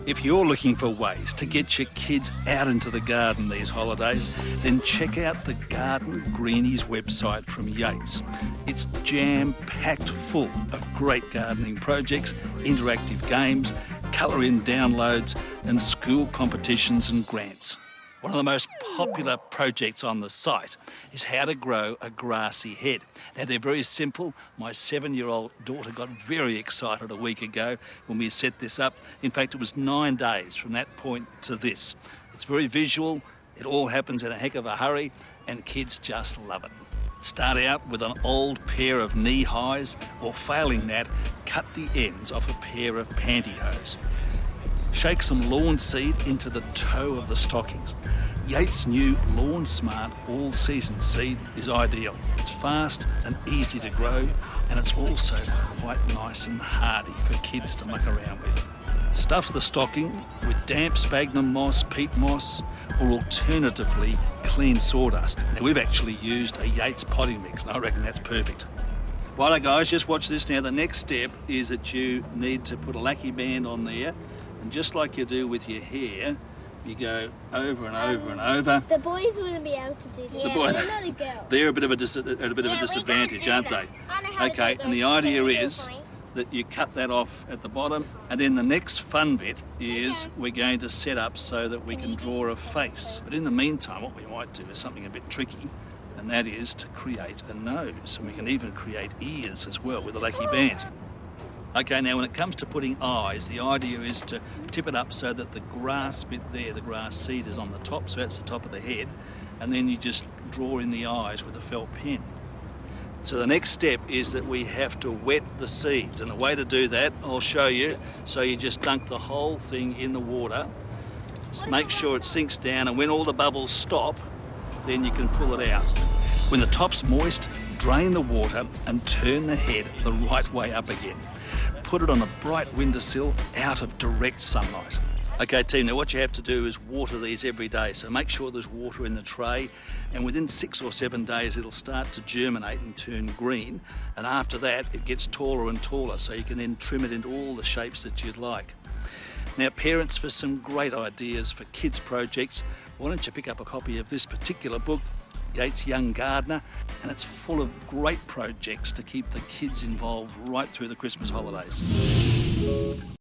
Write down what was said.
If you're looking for ways to get your kids out into the garden these holidays, then check out the Garden Greenies website from Yates. It's jam-packed full of great gardening projects, interactive games, colour-in downloads and school competitions and grants. One of the most popular projects on the site is how to grow a grassy head. Now, they're very simple. My 7-year-old daughter got very excited a week ago when we set this up. In fact, it was 9 days from that point to this. It's very visual, it all happens in a heck of a hurry, and kids just love it. Start out with an old pair of knee highs, or failing that, cut the ends off a pair of pantyhose. Shake some lawn seed into the toe of the stockings. Yates' new Lawn Smart all-season seed is ideal. It's fast and easy to grow, and it's also quite nice and hardy for kids to muck around with. Stuff the stocking with damp sphagnum moss, peat moss, or alternatively clean sawdust. Now, we've actually used a Yates potting mix, and I reckon that's perfect. Righto guys, just watch this now. The next step is that you need to put a lacquer band on there, and just like you do with your hair, you go over and over and over. The boys wouldn't be able to do that. The boys, we're not a girl. They're a bit of a disadvantage, aren't they? Okay, and the idea is that you cut that off at the bottom, and then the next fun bit is we're going to set up so that we can draw a face. But in the meantime, what we might do is something a bit tricky, and that is to create a nose. And we can even create ears as well with the lacquer bands. Okay, now when it comes to putting eyes, the idea is to tip it up so that the grass bit there, the grass seed, is on the top, so that's the top of the head, and then you just draw in the eyes with a felt pen. So the next step is that we have to wet the seeds, and the way to do that, I'll show you. So you just dunk the whole thing in the water, make sure it sinks down, and when all the bubbles stop, then you can pull it out. When the top's moist, drain the water and turn the head the right way up again. Put it on a bright windowsill out of direct sunlight. Okay team, now what you have to do is water these every day, so make sure there's water in the tray, and within 6 or 7 days it'll start to germinate and turn green, and after that it gets taller and taller, so you can then trim it into all the shapes that you'd like. Now parents, for some great ideas for kids projects, why don't you pick up a copy of this particular book, Yates Young Gardener, and it's full of great projects to keep the kids involved right through the Christmas holidays.